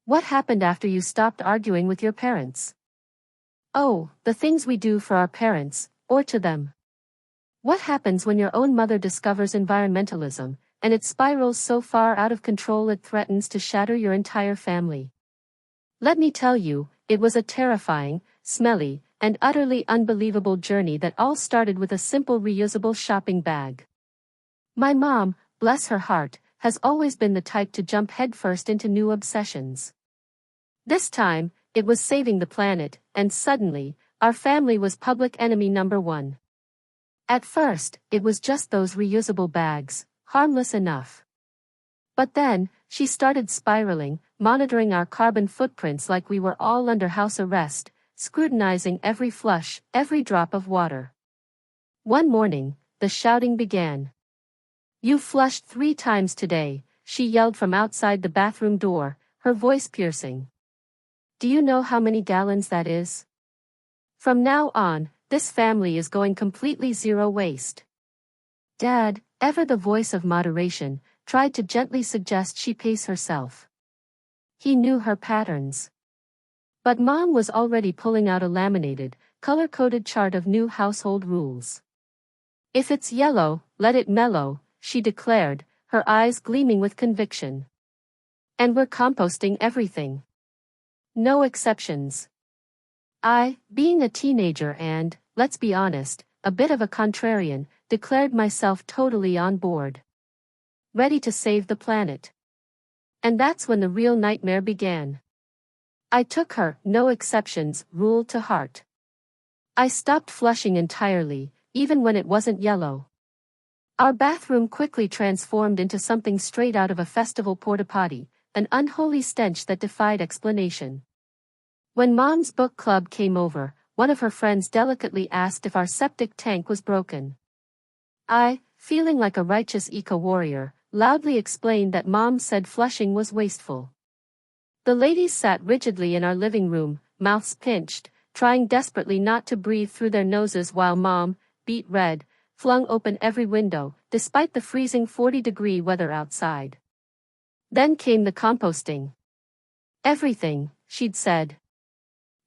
What happened after you stopped arguing with your parents? Oh, the things we do for our parents, or to them. What happens when your own mother discovers environmentalism, and it spirals so far out of control it threatens to shatter your entire family? Let me tell you, it was a terrifying, smelly, and utterly unbelievable journey that all started with a simple reusable shopping bag. My mom, bless her heart, has always been the type to jump headfirst into new obsessions. This time, it was saving the planet, and suddenly, our family was public enemy number one. At first, it was just those reusable bags, harmless enough. But then, she started spiraling, monitoring our carbon footprints like we were all under house arrest, scrutinizing every flush, every drop of water. One morning, the shouting began. "You flushed 3 times today," she yelled from outside the bathroom door, her voice piercing. "Do you know how many gallons that is? From now on, this family is going completely zero waste." Dad, ever the voice of moderation, tried to gently suggest she pace herself. He knew her patterns. But Mom was already pulling out a laminated, color-coded chart of new household rules. "If it's yellow, let it mellow," she declared, her eyes gleaming with conviction. "And we're composting everything. No exceptions." I, being a teenager and, let's be honest, a bit of a contrarian, declared myself totally on board. Ready to save the planet. And that's when the real nightmare began. I took her no exceptions rule to heart. I stopped flushing entirely, even when it wasn't yellow. Our bathroom quickly transformed into something straight out of a festival porta-potty, an unholy stench that defied explanation. When Mom's book club came over, one of her friends delicately asked if our septic tank was broken. I, feeling like a righteous eco-warrior, loudly explained that Mom said flushing was wasteful. The ladies sat rigidly in our living room, mouths pinched, trying desperately not to breathe through their noses while Mom, beet red, flung open every window, despite the freezing 40-degree weather outside. Then came the composting. "Everything," she'd said.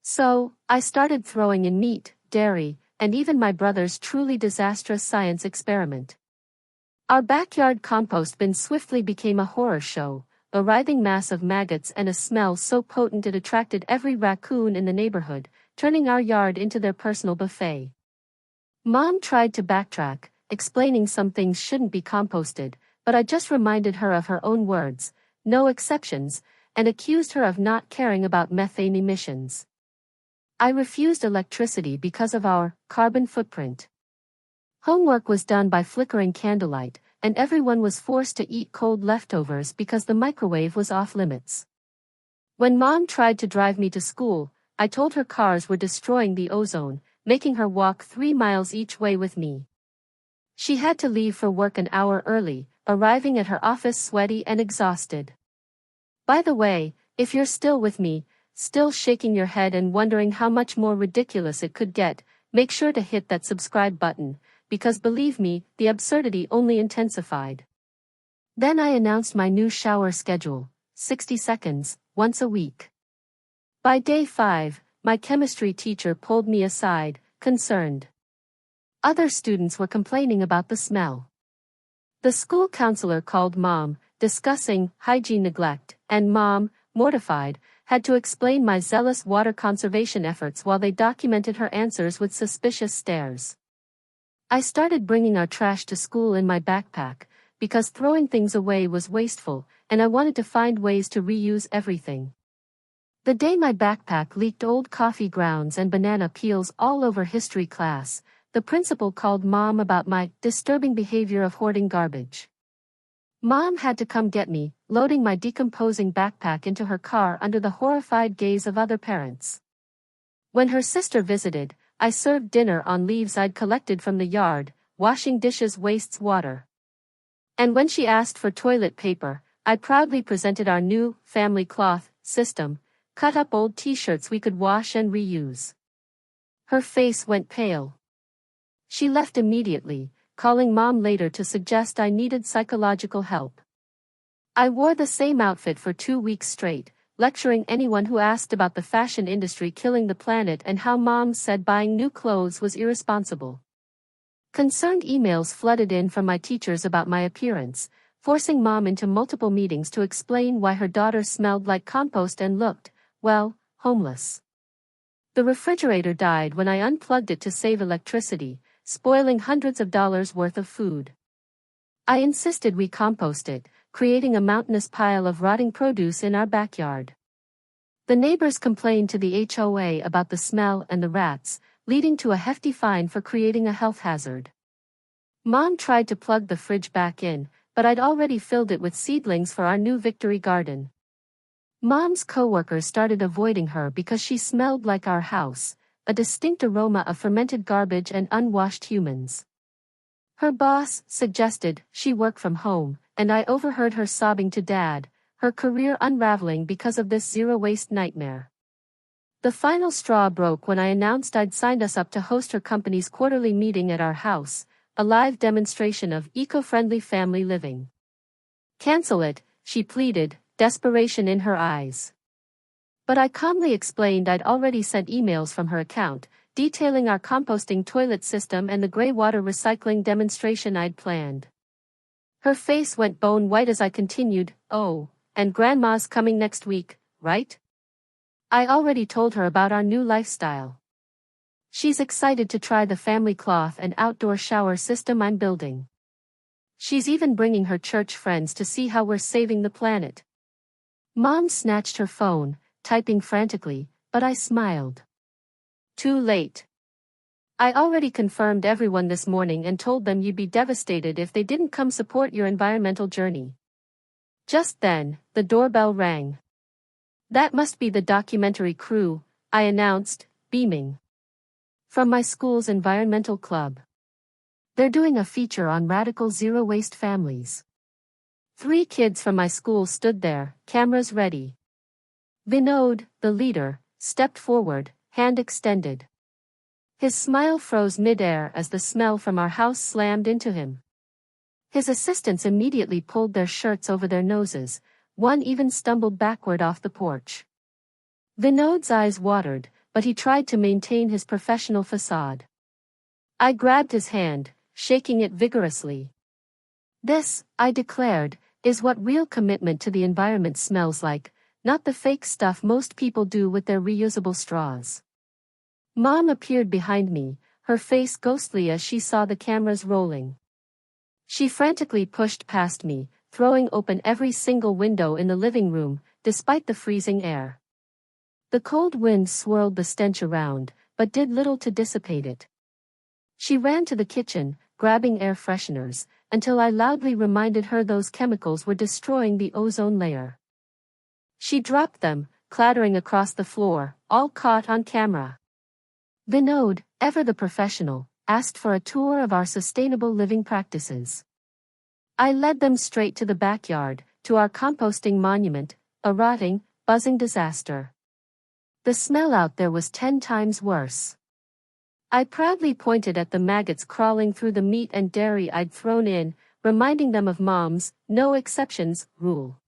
So, I started throwing in meat, dairy, and even my brother's truly disastrous science experiment. Our backyard compost bin swiftly became a horror show, a writhing mass of maggots and a smell so potent it attracted every raccoon in the neighborhood, turning our yard into their personal buffet. Mom tried to backtrack, explaining some things shouldn't be composted, but I just reminded her of her own words, no exceptions, and accused her of not caring about methane emissions. I refused electricity because of our carbon footprint. Homework was done by flickering candlelight, and everyone was forced to eat cold leftovers because the microwave was off limits. When Mom tried to drive me to school, I told her cars were destroying the ozone, making her walk 3 miles each way with me. She had to leave for work an hour early, arriving at her office sweaty and exhausted. By the way, if you're still with me, still shaking your head and wondering how much more ridiculous it could get, make sure to hit that subscribe button, because believe me, the absurdity only intensified. Then I announced my new shower schedule, 60 seconds, once a week. By day 5, my chemistry teacher pulled me aside, concerned. Other students were complaining about the smell. The school counselor called Mom, discussing hygiene neglect, and Mom, mortified, had to explain my zealous water conservation efforts while they documented her answers with suspicious stares. I started bringing our trash to school in my backpack, because throwing things away was wasteful, and I wanted to find ways to reuse everything. The day my backpack leaked old coffee grounds and banana peels all over history class, the principal called Mom about my disturbing behavior of hoarding garbage. Mom had to come get me, loading my decomposing backpack into her car under the horrified gaze of other parents. When her sister visited, I served dinner on leaves I'd collected from the yard, washing dishes wastes water. And when she asked for toilet paper, I proudly presented our new family cloth system, cut up old t-shirts we could wash and reuse. Her face went pale. She left immediately, calling Mom later to suggest I needed psychological help. I wore the same outfit for 2 weeks straight, lecturing anyone who asked about the fashion industry killing the planet and how moms said buying new clothes was irresponsible. Concerned emails flooded in from my teachers about my appearance, forcing mom into multiple meetings to explain why her daughter smelled like compost and looked, well, homeless. The refrigerator died when I unplugged it to save electricity, spoiling hundreds of dollars worth of food. I insisted we compost it, creating a mountainous pile of rotting produce in our backyard. The neighbors complained to the HOA about the smell and the rats, leading to a hefty fine for creating a health hazard. Mom tried to plug the fridge back in, but I'd already filled it with seedlings for our new Victory garden. Mom's coworkers started avoiding her because she smelled like our house, a distinct aroma of fermented garbage and unwashed humans. Her boss suggested she work from home, and I overheard her sobbing to Dad, her career unraveling because of this zero-waste nightmare. The final straw broke when I announced I'd signed us up to host her company's quarterly meeting at our house, a live demonstration of eco-friendly family living. Cancel it, she pleaded, desperation in her eyes. But I calmly explained I'd already sent emails from her account, detailing our composting toilet system and the gray water recycling demonstration I'd planned. Her face went bone white as I continued, "Oh, and Grandma's coming next week, right? I already told her about our new lifestyle. She's excited to try the family cloth and outdoor shower system I'm building. She's even bringing her church friends to see how we're saving the planet." Mom snatched her phone, typing frantically, but I smiled. Too late. I already confirmed everyone this morning and told them you'd be devastated if they didn't come support your environmental journey. Just then, the doorbell rang. That must be the documentary crew, I announced, beaming. From my school's environmental club. They're doing a feature on radical zero-waste families. 3 kids from my school stood there, cameras ready. Vinod, the leader, stepped forward, hand extended. His smile froze mid-air as the smell from our house slammed into him. His assistants immediately pulled their shirts over their noses, one even stumbled backward off the porch. Vinod's eyes watered, but he tried to maintain his professional facade. I grabbed his hand, shaking it vigorously. This, I declared, is what real commitment to the environment smells like, not the fake stuff most people do with their reusable straws. Mom appeared behind me, her face ghostly as she saw the cameras rolling. She frantically pushed past me, throwing open every single window in the living room, despite the freezing air. The cold wind swirled the stench around, but did little to dissipate it. She ran to the kitchen, grabbing air fresheners, until I loudly reminded her those chemicals were destroying the ozone layer. She dropped them, clattering across the floor, all caught on camera. Vinod, ever the professional, asked for a tour of our sustainable living practices. I led them straight to the backyard, to our composting monument, a rotting, buzzing disaster. The smell out there was 10 times worse. I proudly pointed at the maggots crawling through the meat and dairy I'd thrown in, reminding them of Mom's no exceptions rule.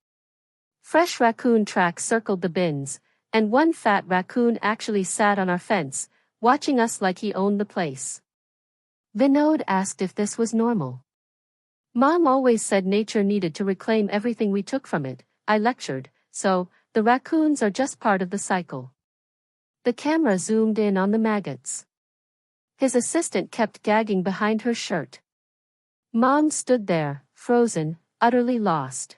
Fresh raccoon tracks circled the bins, and one fat raccoon actually sat on our fence, watching us like he owned the place. Vinod asked if this was normal. Mom always said nature needed to reclaim everything we took from it, I lectured, so, the raccoons are just part of the cycle. The camera zoomed in on the maggots. His assistant kept gagging behind her shirt. Mom stood there, frozen, utterly lost.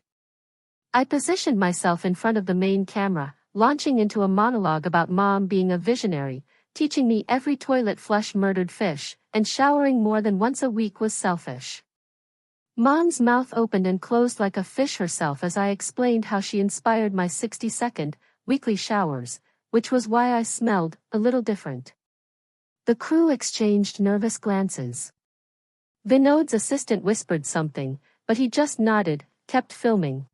I positioned myself in front of the main camera, launching into a monologue about Mom being a visionary, teaching me every toilet flush murdered fish, and showering more than once a week was selfish. Mom's mouth opened and closed like a fish herself as I explained how she inspired my 60-second, weekly showers, which was why I smelled a little different. The crew exchanged nervous glances. Vinod's assistant whispered something, but he just nodded, kept filming.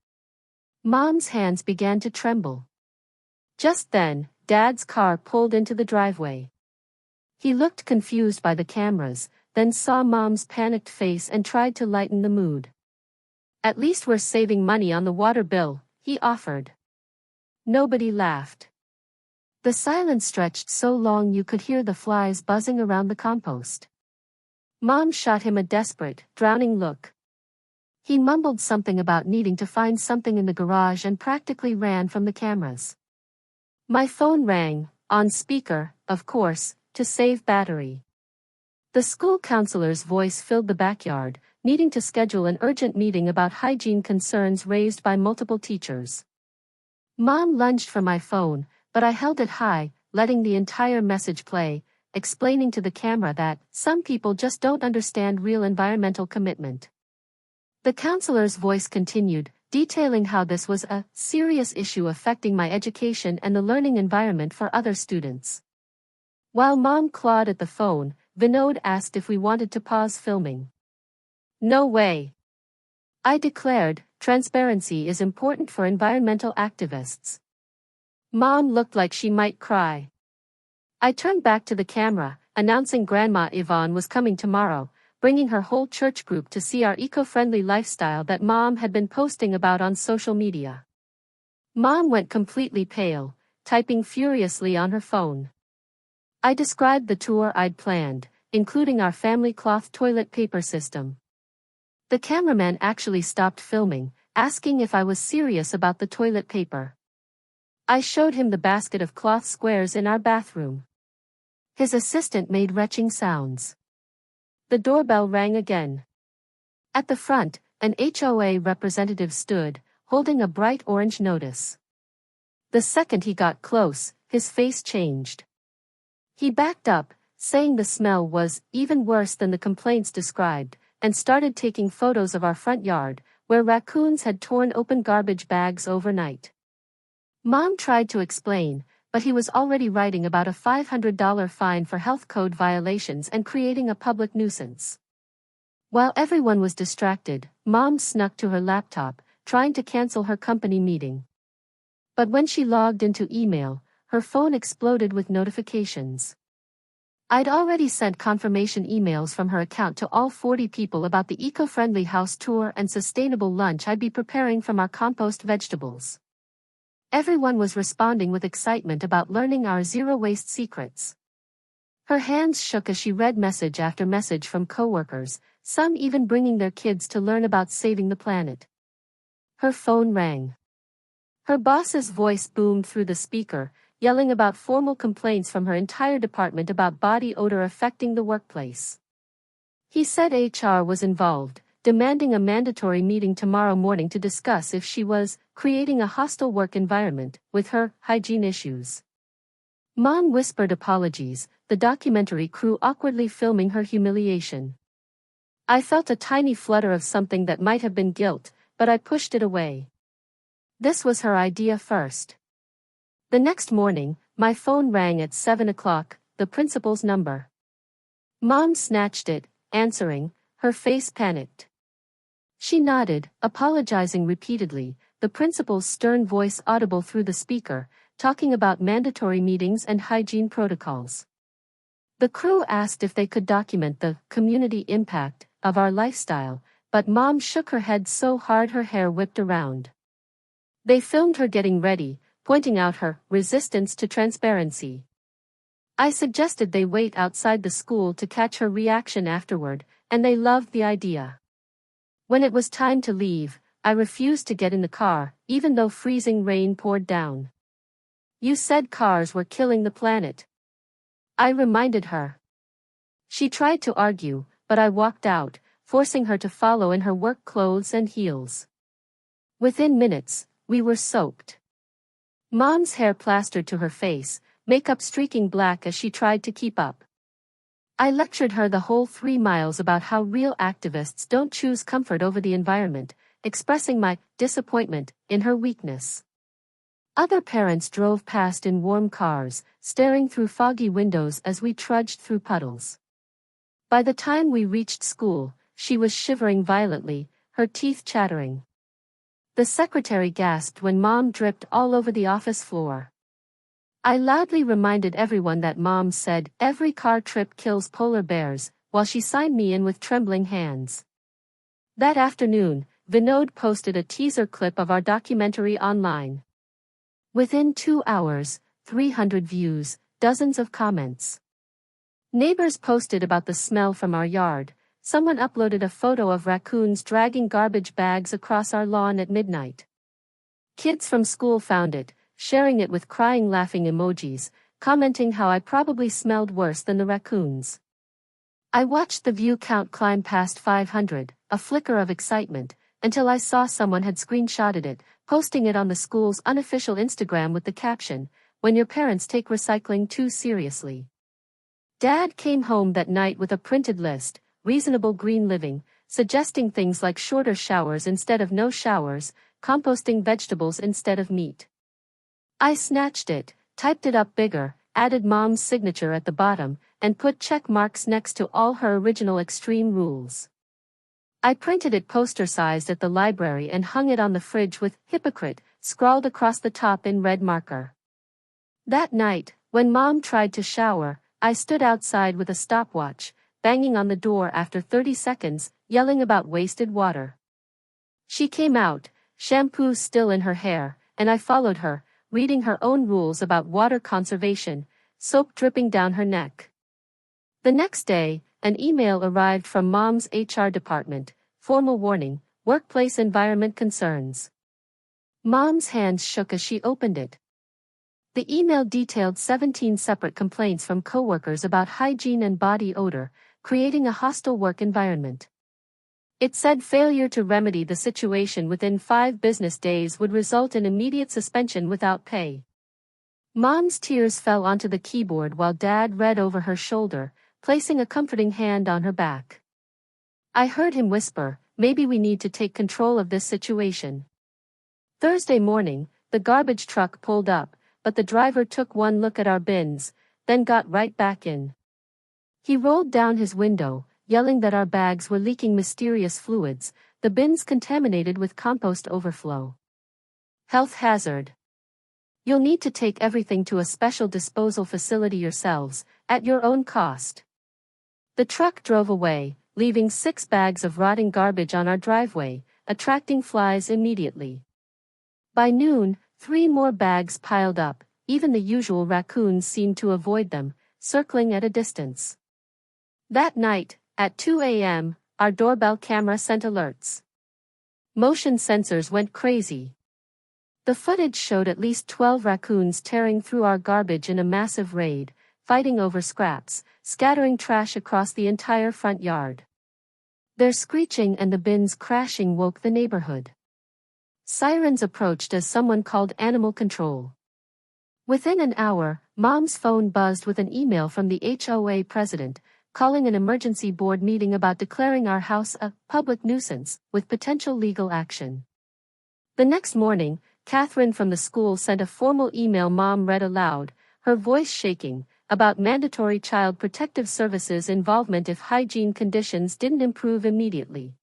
Mom's hands began to tremble. Just then, Dad's car pulled into the driveway. He looked confused by the cameras, then saw Mom's panicked face and tried to lighten the mood. "At least we're saving money on the water bill," he offered. Nobody laughed. The silence stretched so long you could hear the flies buzzing around the compost. Mom shot him a desperate, drowning look. He mumbled something about needing to find something in the garage and practically ran from the cameras. My phone rang, on speaker, of course, to save battery. The school counselor's voice filled the backyard, needing to schedule an urgent meeting about hygiene concerns raised by multiple teachers. Mom lunged for my phone, but I held it high, letting the entire message play, explaining to the camera that some people just don't understand real environmental commitment. The counselor's voice continued, detailing how this was a serious issue affecting my education and the learning environment for other students. While Mom clawed at the phone, Vinod asked if we wanted to pause filming. No way. I declared, transparency is important for environmental activists. Mom looked like she might cry. I turned back to the camera, announcing Grandma Yvonne was coming tomorrow, bringing her whole church group to see our eco-friendly lifestyle that Mom had been posting about on social media. Mom went completely pale, typing furiously on her phone. I described the tour I'd planned, including our family cloth toilet paper system. The cameraman actually stopped filming, asking if I was serious about the toilet paper. I showed him the basket of cloth squares in our bathroom. His assistant made retching sounds. The doorbell rang again. At the front, an HOA representative stood, holding a bright orange notice. The second he got close, his face changed. He backed up, saying the smell was even worse than the complaints described, and started taking photos of our front yard, where raccoons had torn open garbage bags overnight. Mom tried to explain, but he was already writing about a $500 fine for health code violations and creating a public nuisance. While everyone was distracted, Mom snuck to her laptop, trying to cancel her company meeting. But when she logged into email, her phone exploded with notifications. I'd already sent confirmation emails from her account to all 40 people about the eco-friendly house tour and sustainable lunch I'd be preparing from our compost vegetables. Everyone was responding with excitement about learning our zero-waste secrets. Her hands shook as she read message after message from coworkers, some even bringing their kids to learn about saving the planet. Her phone rang. Her boss's voice boomed through the speaker, yelling about formal complaints from her entire department about body odor affecting the workplace. He said HR was involved, demanding a mandatory meeting tomorrow morning to discuss if she was creating a hostile work environment with her hygiene issues. Mom whispered apologies, the documentary crew awkwardly filming her humiliation. I felt a tiny flutter of something that might have been guilt, but I pushed it away. This was her idea first. The next morning, my phone rang at 7 o'clock, the principal's number. Mom snatched it, answering, her face panicked. She nodded, apologizing repeatedly, the principal's stern voice audible through the speaker, talking about mandatory meetings and hygiene protocols. The crew asked if they could document the community impact of our lifestyle, but Mom shook her head so hard her hair whipped around. They filmed her getting ready, pointing out her resistance to transparency. I suggested they wait outside the school to catch her reaction afterward, and they loved the idea. When it was time to leave, I refused to get in the car, even though freezing rain poured down. You said cars were killing the planet. I reminded her. She tried to argue, but I walked out, forcing her to follow in her work clothes and heels. Within minutes, we were soaked. Mom's hair plastered to her face, makeup streaking black as she tried to keep up. I lectured her the whole 3 miles about how real activists don't choose comfort over the environment, expressing my disappointment in her weakness. Other parents drove past in warm cars, staring through foggy windows as we trudged through puddles. By the time we reached school, she was shivering violently, her teeth chattering. The secretary gasped when Mom dripped all over the office floor. I loudly reminded everyone that Mom said every car trip kills polar bears, while she signed me in with trembling hands. That afternoon, Vinod posted a teaser clip of our documentary online. Within 2 hours, 300 views, dozens of comments. Neighbors posted about the smell from our yard. Someone uploaded a photo of raccoons dragging garbage bags across our lawn at midnight. Kids from school found it, sharing it with crying laughing emojis, commenting how I probably smelled worse than the raccoons. I watched the view count climb past 500, a flicker of excitement, until I saw someone had screenshotted it, posting it on the school's unofficial Instagram with the caption, "When your parents take recycling too seriously." Dad came home that night with a printed list, reasonable green living, suggesting things like shorter showers instead of no showers, composting vegetables instead of meat. I snatched it, typed it up bigger, added Mom's signature at the bottom, and put check marks next to all her original extreme rules. I printed it poster-sized at the library and hung it on the fridge with "hypocrite" scrawled across the top in red marker. That night, when Mom tried to shower, I stood outside with a stopwatch, banging on the door after 30 seconds, yelling about wasted water. She came out, shampoo still in her hair, and I followed her, reading her own rules about water conservation, soap dripping down her neck. The next day, an email arrived from Mom's HR department, formal warning, workplace environment concerns. Mom's hands shook as she opened it. The email detailed 17 separate complaints from coworkers about hygiene and body odor, creating a hostile work environment. It said failure to remedy the situation within 5 business days would result in immediate suspension without pay. Mom's tears fell onto the keyboard while Dad read over her shoulder, placing a comforting hand on her back. I heard him whisper, "Maybe we need to take control of this situation." Thursday morning, the garbage truck pulled up, but the driver took one look at our bins, then got right back in. He rolled down his window, yelling that our bags were leaking mysterious fluids, the bins contaminated with compost overflow. Health hazard. You'll need to take everything to a special disposal facility yourselves, at your own cost. The truck drove away, leaving 6 bags of rotting garbage on our driveway, attracting flies immediately. By noon, 3 more bags piled up, even the usual raccoons seemed to avoid them, circling at a distance. That night, at 2 a.m., our doorbell camera sent alerts. Motion sensors went crazy. The footage showed at least 12 raccoons tearing through our garbage in a massive raid, fighting over scraps, scattering trash across the entire front yard. Their screeching and the bins crashing woke the neighborhood. Sirens approached as someone called animal control. Within an hour, Mom's phone buzzed with an email from the HOA president, calling an emergency board meeting about declaring our house a public nuisance, with potential legal action. The next morning, Catherine from the school sent a formal email Mom read aloud, her voice shaking, about mandatory child protective services involvement if hygiene conditions didn't improve immediately.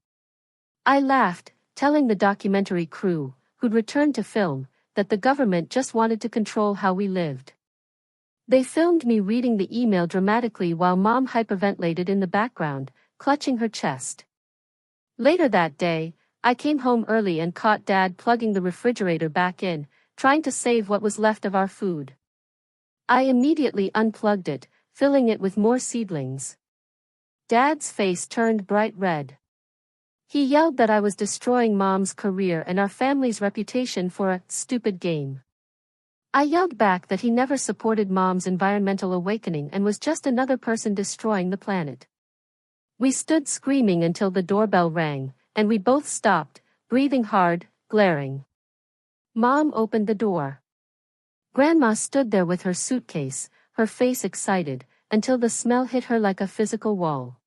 I laughed, telling the documentary crew, who'd returned to film, that the government just wanted to control how we lived. They filmed me reading the email dramatically while Mom hyperventilated in the background, clutching her chest. Later that day, I came home early and caught Dad plugging the refrigerator back in, trying to save what was left of our food. I immediately unplugged it, filling it with more seedlings. Dad's face turned bright red. He yelled that I was destroying Mom's career and our family's reputation for a stupid game. I yelled back that he never supported Mom's environmental awakening and was just another person destroying the planet. We stood screaming until the doorbell rang, and we both stopped, breathing hard, glaring. Mom opened the door. Grandma stood there with her suitcase, her face excited, until the smell hit her like a physical wall.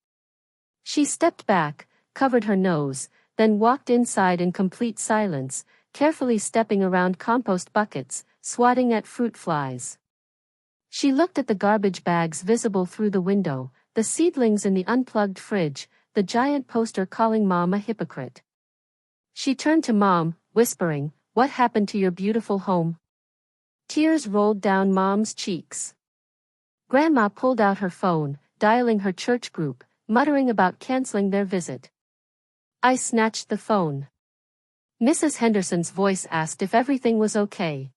She stepped back, covered her nose, then walked inside in complete silence, carefully stepping around compost buckets, swatting at fruit flies. She looked at the garbage bags visible through the window, the seedlings in the unplugged fridge, the giant poster calling Mom a hypocrite. She turned to Mom, whispering, "What happened to your beautiful home?" Tears rolled down Mom's cheeks. Grandma pulled out her phone, dialing her church group, muttering about canceling their visit. I snatched the phone. Mrs. Henderson's voice asked if everything was okay.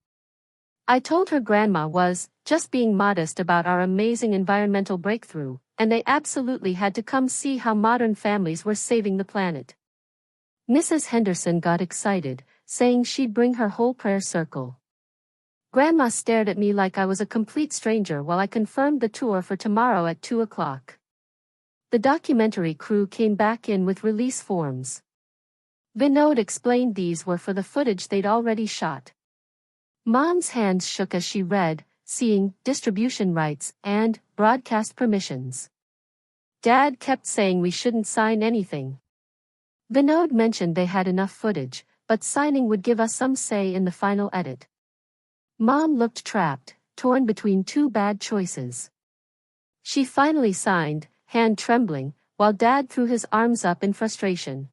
I told her grandma was just being modest about our amazing environmental breakthrough, and they absolutely had to come see how modern families were saving the planet. Mrs. Henderson got excited, saying she'd bring her whole prayer circle. Grandma stared at me like I was a complete stranger while I confirmed the tour for tomorrow at 2 o'clock. The documentary crew came back in with release forms. Vinod explained these were for the footage they'd already shot. Mom's hands shook as she read, seeing distribution rights and broadcast permissions. Dad kept saying we shouldn't sign anything. Vinod mentioned they had enough footage, but signing would give us some say in the final edit. Mom looked trapped, torn between two bad choices. She finally signed, hand trembling, while Dad threw his arms up in frustration.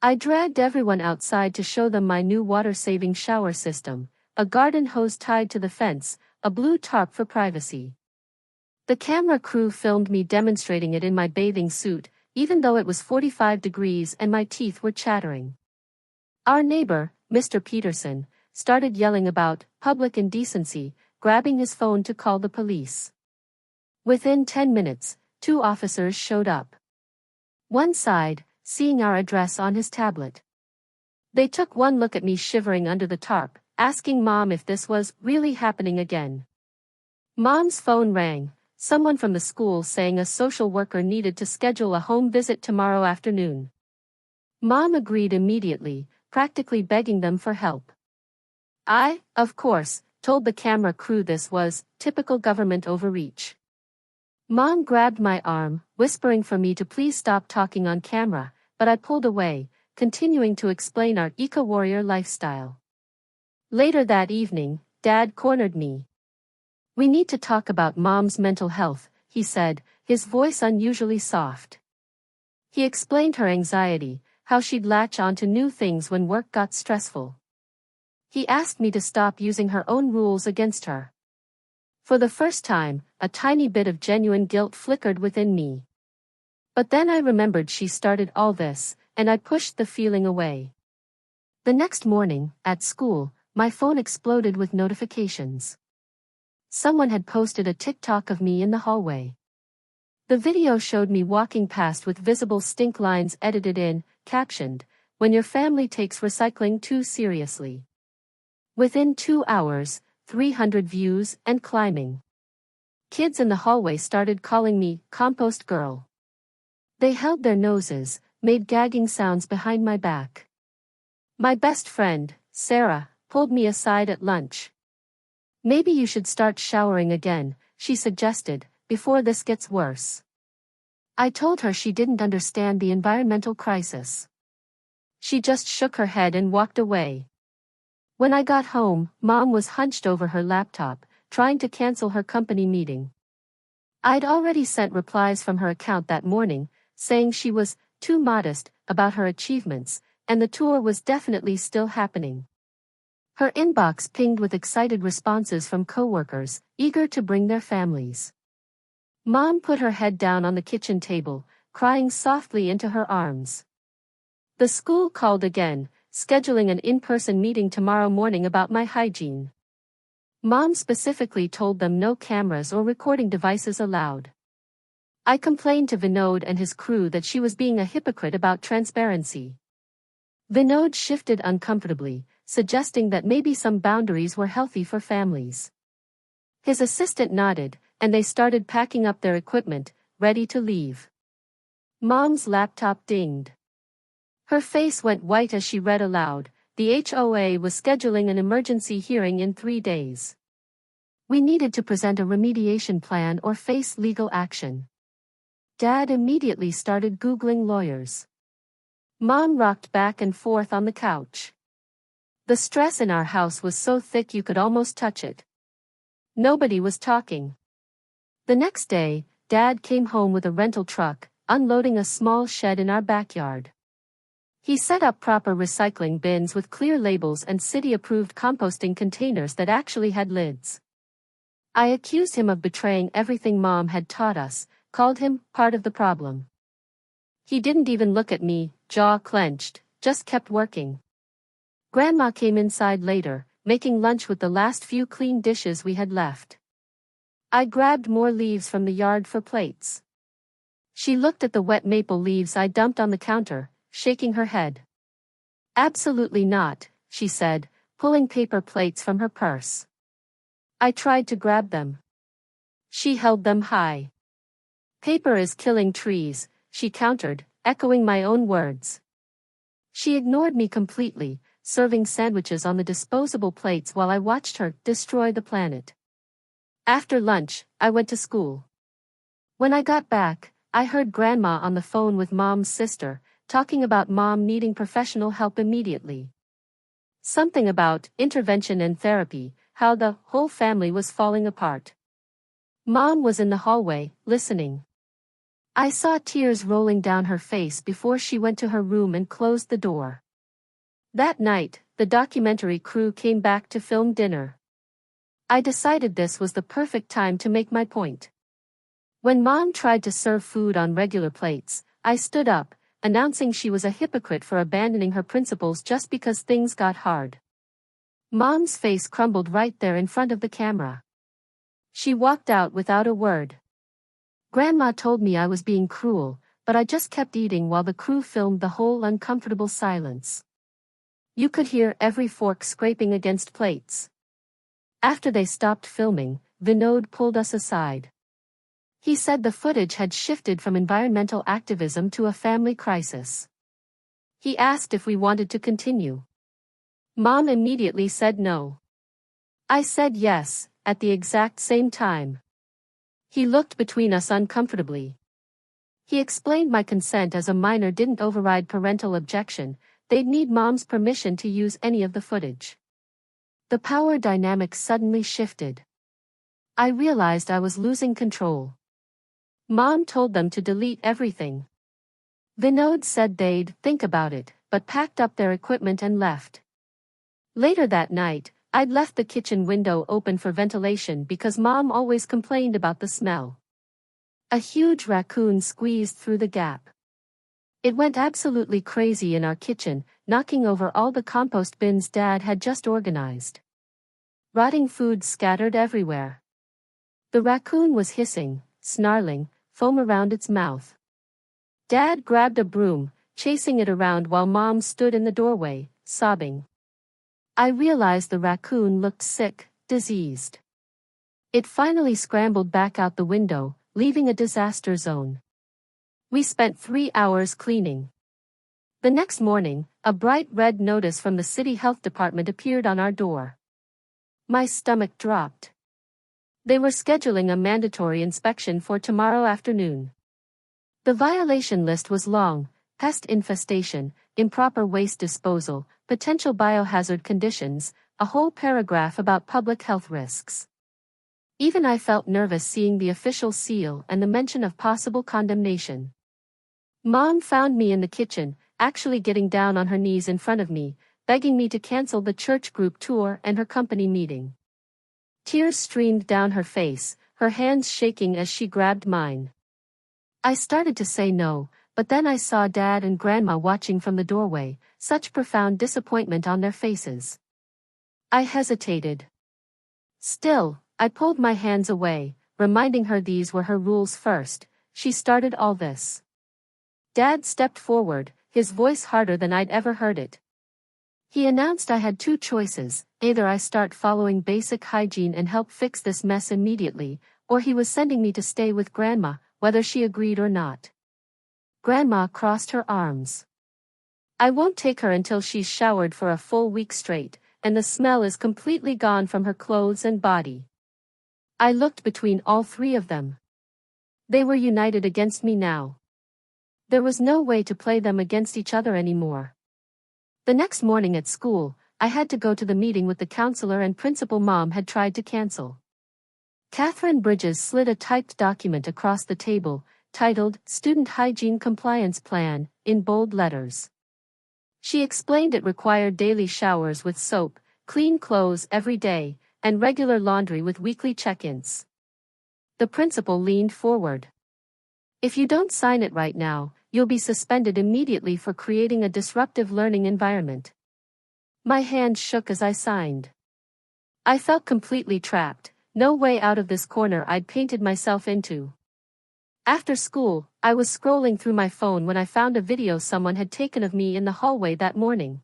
I dragged everyone outside to show them my new water-saving shower system, a garden hose tied to the fence, a blue tarp for privacy. The camera crew filmed me demonstrating it in my bathing suit, even though it was 45 degrees and my teeth were chattering. Our neighbor, Mr. Peterson, started yelling about public indecency, grabbing his phone to call the police. Within 10 minutes, 2 officers showed up. One side, seeing our address on his tablet. They took one look at me shivering under the tarp, asking Mom if this was really happening again. Mom's phone rang, someone from the school saying a social worker needed to schedule a home visit tomorrow afternoon. Mom agreed immediately, practically begging them for help. I, of course, told the camera crew this was typical government overreach. Mom grabbed my arm, whispering for me to please stop talking on camera, but I pulled away, continuing to explain our eco-warrior lifestyle. Later that evening, Dad cornered me. We need to talk about Mom's mental health, he said, his voice unusually soft. He explained her anxiety, how she'd latch on to new things when work got stressful. He asked me to stop using her own rules against her. For the first time, a tiny bit of genuine guilt flickered within me. But then I remembered she started all this, and I pushed the feeling away. The next morning, at school, my phone exploded with notifications. Someone had posted a TikTok of me in the hallway. The video showed me walking past with visible stink lines edited in, captioned, "When your family takes recycling too seriously." Within 2 hours, 300 views and climbing. Kids in the hallway started calling me compost girl. They held their noses, made gagging sounds behind my back. My best friend, Sarah, pulled me aside at lunch. Maybe you should start showering again, she suggested, before this gets worse. I told her she didn't understand the environmental crisis. She just shook her head and walked away. When I got home, Mom was hunched over her laptop, trying to cancel her company meeting. I'd already sent replies from her account that morning, saying she was too modest about her achievements, and the tour was definitely still happening. Her inbox pinged with excited responses from coworkers, eager to bring their families. Mom put her head down on the kitchen table, crying softly into her arms. The school called again, scheduling an in-person meeting tomorrow morning about my hygiene. Mom specifically told them no cameras or recording devices allowed. I complained to Vinod and his crew that she was being a hypocrite about transparency. Vinod shifted uncomfortably, suggesting that maybe some boundaries were healthy for families. His assistant nodded, and they started packing up their equipment, ready to leave. Mom's laptop dinged. Her face went white as she read aloud, the HOA was scheduling an emergency hearing in 3 days. We needed to present a remediation plan or face legal action. Dad immediately started Googling lawyers. Mom rocked back and forth on the couch. The stress in our house was so thick you could almost touch it. Nobody was talking. The next day, Dad came home with a rental truck, unloading a small shed in our backyard. He set up proper recycling bins with clear labels and city-approved composting containers that actually had lids. I accused him of betraying everything Mom had taught us, called him part of the problem. He didn't even look at me, jaw clenched, just kept working. Grandma came inside later, making lunch with the last few clean dishes we had left. I grabbed more leaves from the yard for plates. She looked at the wet maple leaves I dumped on the counter, shaking her head. "Absolutely not," she said, pulling paper plates from her purse. I tried to grab them. She held them high. "Paper is killing trees," she countered, echoing my own words. She ignored me completely, serving sandwiches on the disposable plates while I watched her destroy the planet. After lunch, I went to school. When I got back, I heard Grandma on the phone with Mom's sister, talking about Mom needing professional help immediately. Something about intervention and therapy, how the whole family was falling apart. Mom was in the hallway, listening. I saw tears rolling down her face before she went to her room and closed the door. That night, the documentary crew came back to film dinner. I decided this was the perfect time to make my point. When Mom tried to serve food on regular plates, I stood up, announcing she was a hypocrite for abandoning her principles just because things got hard. Mom's face crumbled right there in front of the camera. She walked out without a word. Grandma told me I was being cruel, but I just kept eating while the crew filmed the whole uncomfortable silence. You could hear every fork scraping against plates. After they stopped filming, Vinod pulled us aside. He said the footage had shifted from environmental activism to a family crisis. He asked if we wanted to continue. Mom immediately said no. I said yes, at the exact same time. He looked between us uncomfortably. He explained my consent as a minor didn't override parental objection, they'd need Mom's permission to use any of the footage. The power dynamic suddenly shifted. I realized I was losing control. Mom told them to delete everything. Vinod said they'd think about it, but packed up their equipment and left. Later that night, I'd left the kitchen window open for ventilation because Mom always complained about the smell. A huge raccoon squeezed through the gap. It went absolutely crazy in our kitchen, knocking over all the compost bins Dad had just organized. Rotting food scattered everywhere. The raccoon was hissing, snarling, foam around its mouth. Dad grabbed a broom, chasing it around while Mom stood in the doorway, sobbing. I realized the raccoon looked sick, diseased. It finally scrambled back out the window, leaving a disaster zone. We spent 3 hours cleaning. The next morning, a bright red notice from the city health department appeared on our door. My stomach dropped. They were scheduling a mandatory inspection for tomorrow afternoon. The violation list was long: pest infestation, improper waste disposal, potential biohazard conditions, a whole paragraph about public health risks. Even I felt nervous seeing the official seal and the mention of possible condemnation. Mom found me in the kitchen, actually getting down on her knees in front of me, begging me to cancel the church group tour and her company meeting. Tears streamed down her face, her hands shaking as she grabbed mine. I started to say no, but then I saw Dad and Grandma watching from the doorway, such profound disappointment on their faces. I hesitated. Still, I pulled my hands away, reminding her these were her rules first. She started all this. Dad stepped forward, his voice harder than I'd ever heard it. He announced I had 2 choices: either I start following basic hygiene and help fix this mess immediately, or he was sending me to stay with Grandma, whether she agreed or not. Grandma crossed her arms. I won't take her until she's showered for a full week straight, and the smell is completely gone from her clothes and body. I looked between all 3 of them. They were united against me now. There was no way to play them against each other anymore. The next morning at school, I had to go to the meeting with the counselor and principal Mom had tried to cancel. Catherine Bridges slid a typed document across the table, titled Student Hygiene Compliance Plan, in bold letters. She explained it required daily showers with soap, clean clothes every day, and regular laundry with weekly check-ins. The principal leaned forward. If you don't sign it right now, you'll be suspended immediately for creating a disruptive learning environment. My hand shook as I signed. I felt completely trapped, no way out of this corner I'd painted myself into. After school, I was scrolling through my phone when I found a video someone had taken of me in the hallway that morning.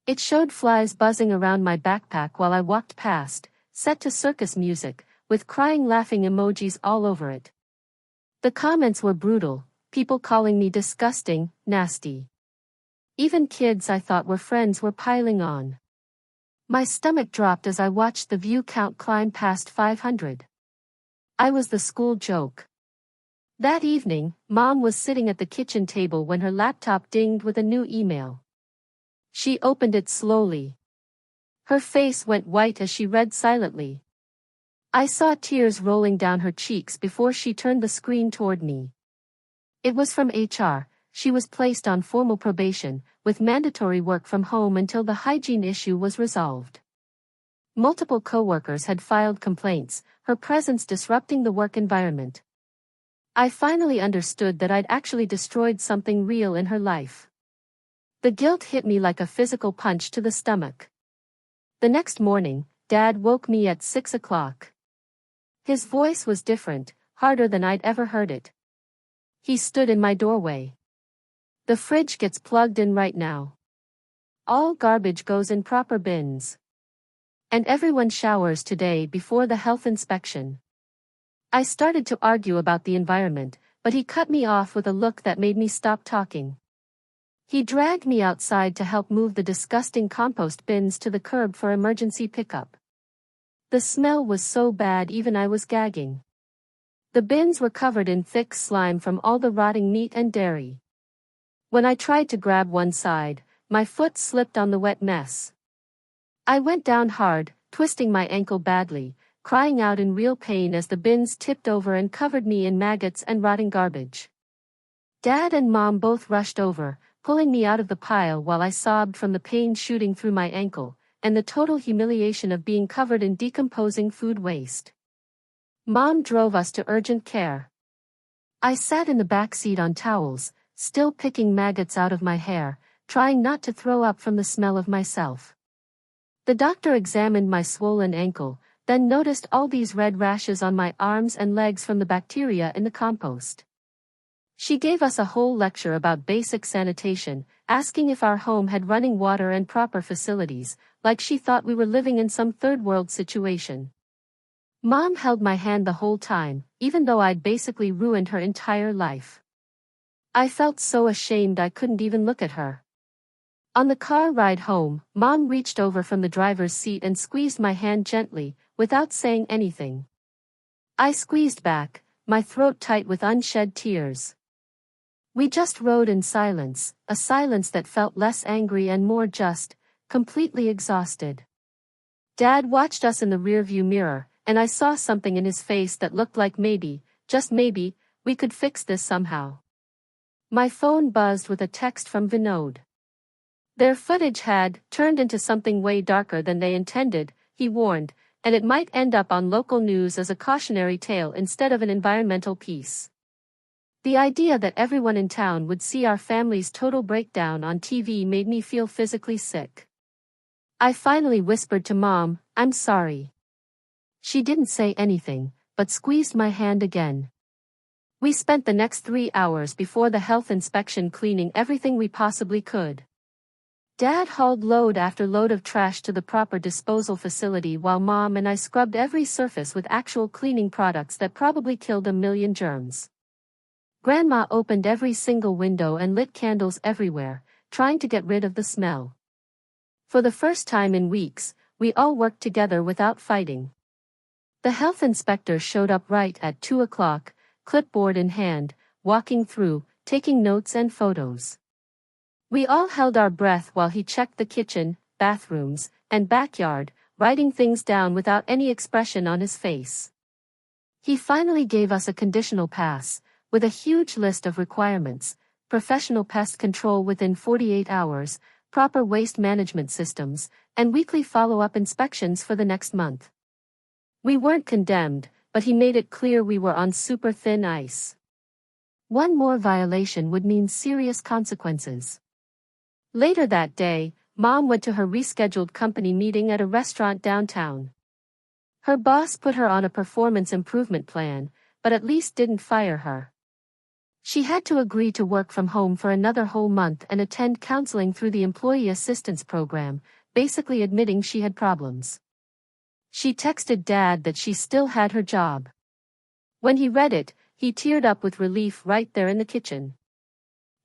It showed flies buzzing around my backpack while I walked past, set to circus music, with crying laughing emojis all over it. The comments were brutal, people calling me disgusting, nasty. Even kids I thought were friends were piling on. My stomach dropped as I watched the view count climb past 500. I was the school joke. That evening, Mom was sitting at the kitchen table when her laptop dinged with a new email. She opened it slowly. Her face went white as she read silently. I saw tears rolling down her cheeks before she turned the screen toward me. It was from HR. She was placed on formal probation, with mandatory work from home until the hygiene issue was resolved. Multiple coworkers had filed complaints, her presence disrupting the work environment. I finally understood that I'd actually destroyed something real in her life. The guilt hit me like a physical punch to the stomach. The next morning, Dad woke me at 6 o'clock. His voice was different, harder than I'd ever heard it. He stood in my doorway. The fridge gets plugged in right now. All garbage goes in proper bins. And everyone showers today before the health inspection. I started to argue about the environment, but he cut me off with a look that made me stop talking. He dragged me outside to help move the disgusting compost bins to the curb for emergency pickup. The smell was so bad even I was gagging. The bins were covered in thick slime from all the rotting meat and dairy. When I tried to grab one side, my foot slipped on the wet mess. I went down hard, twisting my ankle badly, crying out in real pain as the bins tipped over and covered me in maggots and rotting garbage. Dad and Mom both rushed over, pulling me out of the pile while I sobbed from the pain shooting through my ankle, and the total humiliation of being covered in decomposing food waste. Mom drove us to urgent care. I sat in the back seat on towels, still picking maggots out of my hair, trying not to throw up from the smell of myself. The doctor examined my swollen ankle, then noticed all these red rashes on my arms and legs from the bacteria in the compost. She gave us a whole lecture about basic sanitation, asking if our home had running water and proper facilities, like she thought we were living in some third world situation. Mom held my hand the whole time, even though I'd basically ruined her entire life. I felt so ashamed I couldn't even look at her. On the car ride home, Mom reached over from the driver's seat and squeezed my hand gently, without saying anything. I squeezed back, my throat tight with unshed tears. We just rode in silence, a silence that felt less angry and more just, completely exhausted. Dad watched us in the rearview mirror, and I saw something in his face that looked like maybe, just maybe, we could fix this somehow. My phone buzzed with a text from Vinod. Their footage had turned into something way darker than they intended, he warned, and it might end up on local news as a cautionary tale instead of an environmental piece. The idea that everyone in town would see our family's total breakdown on TV made me feel physically sick. I finally whispered to Mom, "I'm sorry." She didn't say anything, but squeezed my hand again. We spent the next 3 hours before the health inspection cleaning everything we possibly could. Dad hauled load after load of trash to the proper disposal facility while Mom and I scrubbed every surface with actual cleaning products that probably killed a million germs. Grandma opened every single window and lit candles everywhere, trying to get rid of the smell. For the first time in weeks, we all worked together without fighting. The health inspector showed up right at 2 o'clock, clipboard in hand, walking through, taking notes and photos. We all held our breath while he checked the kitchen, bathrooms, and backyard, writing things down without any expression on his face. He finally gave us a conditional pass, with a huge list of requirements: professional pest control within 48 hours, proper waste management systems, and weekly follow-up inspections for the next month. We weren't condemned, but he made it clear we were on super thin ice. One more violation would mean serious consequences. Later that day, Mom went to her rescheduled company meeting at a restaurant downtown. Her boss put her on a performance improvement plan, but at least didn't fire her. She had to agree to work from home for another whole month and attend counseling through the Employee Assistance Program, basically admitting she had problems. She texted Dad that she still had her job. When he read it, he teared up with relief right there in the kitchen.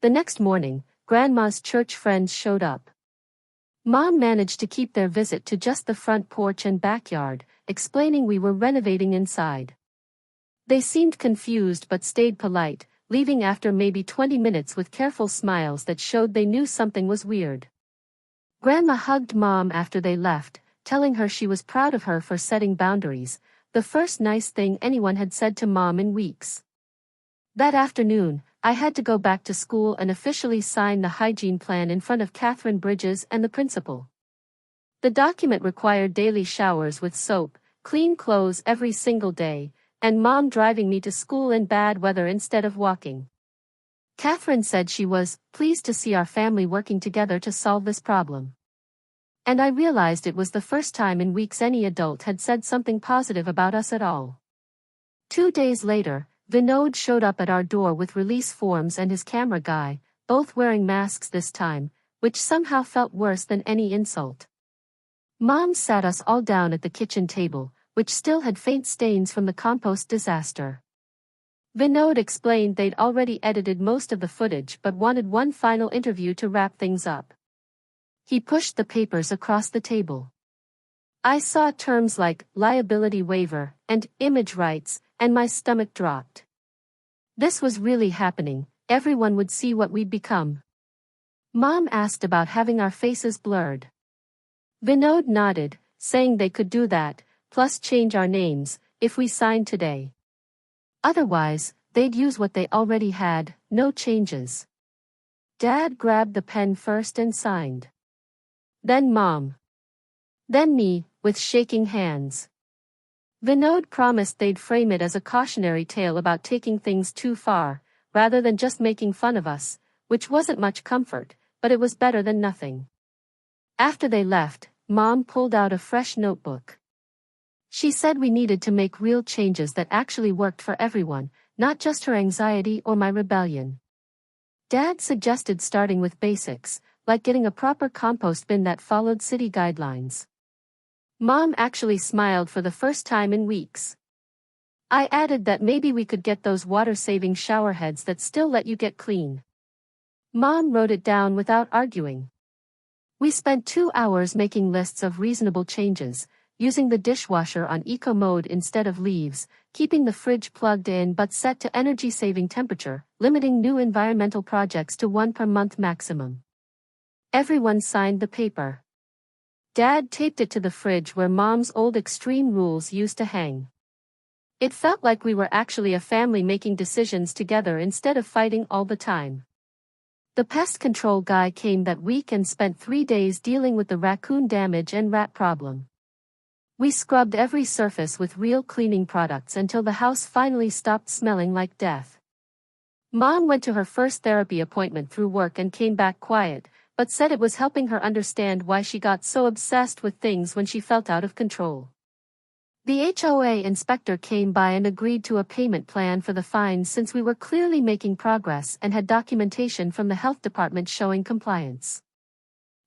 The next morning, Grandma's church friends showed up. Mom managed to keep their visit to just the front porch and backyard, explaining we were renovating inside. They seemed confused but stayed polite, leaving after maybe 20 minutes with careful smiles that showed they knew something was weird. Grandma hugged Mom after they left, telling her she was proud of her for setting boundaries, the first nice thing anyone had said to Mom in weeks. That afternoon, I had to go back to school and officially sign the hygiene plan in front of Catherine Bridges and the principal. The document required daily showers with soap, clean clothes every single day, and Mom driving me to school in bad weather instead of walking. Catherine said she was pleased to see our family working together to solve this problem. And I realized it was the first time in weeks any adult had said something positive about us at all. 2 days later, Vinod showed up at our door with release forms and his camera guy, both wearing masks this time, which somehow felt worse than any insult. Mom sat us all down at the kitchen table, which still had faint stains from the compost disaster. Vinod explained they'd already edited most of the footage but wanted one final interview to wrap things up. He pushed the papers across the table. I saw terms like liability waiver and image rights, and my stomach dropped. This was really happening, everyone would see what we'd become. Mom asked about having our faces blurred. Vinod nodded, saying they could do that, plus change our names, if we signed today. Otherwise, they'd use what they already had, no changes. Dad grabbed the pen first and signed. Then Mom. Then me, with shaking hands. Vinod promised they'd frame it as a cautionary tale about taking things too far, rather than just making fun of us, which wasn't much comfort, but it was better than nothing. After they left, Mom pulled out a fresh notebook. She said we needed to make real changes that actually worked for everyone, not just her anxiety or my rebellion. Dad suggested starting with basics, like getting a proper compost bin that followed city guidelines. Mom actually smiled for the first time in weeks. I added that maybe we could get those water-saving shower heads that still let you get clean. Mom wrote it down without arguing. We spent 2 hours making lists of reasonable changes, using the dishwasher on eco mode instead of leaves, keeping the fridge plugged in but set to energy-saving temperature, limiting new environmental projects to 1 per month maximum. Everyone signed the paper. Dad taped it to the fridge where Mom's old extreme rules used to hang. It felt like we were actually a family making decisions together instead of fighting all the time. The pest control guy came that week and spent 3 days dealing with the raccoon damage and rat problem. We scrubbed every surface with real cleaning products until the house finally stopped smelling like death. Mom went to her first therapy appointment through work and came back quiet, but said it was helping her understand why she got so obsessed with things when she felt out of control. The HOA inspector came by and agreed to a payment plan for the fines since we were clearly making progress and had documentation from the health department showing compliance.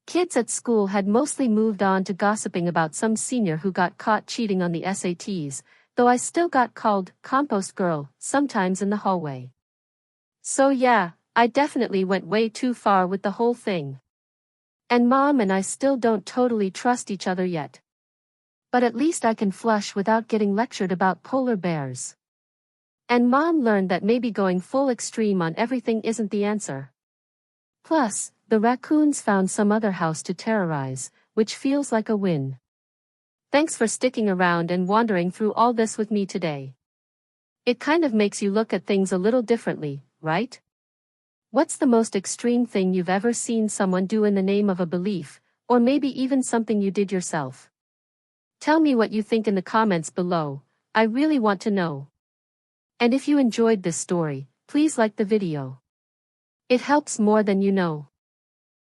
Kids at school had mostly moved on to gossiping about some senior who got caught cheating on the SATs, though I still got called compost girl sometimes in the hallway. So yeah, I definitely went way too far with the whole thing. And Mom and I still don't totally trust each other yet. But at least I can flush without getting lectured about polar bears. And Mom learned that maybe going full extreme on everything isn't the answer. Plus, the raccoons found some other house to terrorize, which feels like a win. Thanks for sticking around and wandering through all this with me today. It kind of makes you look at things a little differently, right? What's the most extreme thing you've ever seen someone do in the name of a belief, or maybe even something you did yourself? Tell me what you think in the comments below, I really want to know. And if you enjoyed this story, please like the video. It helps more than you know.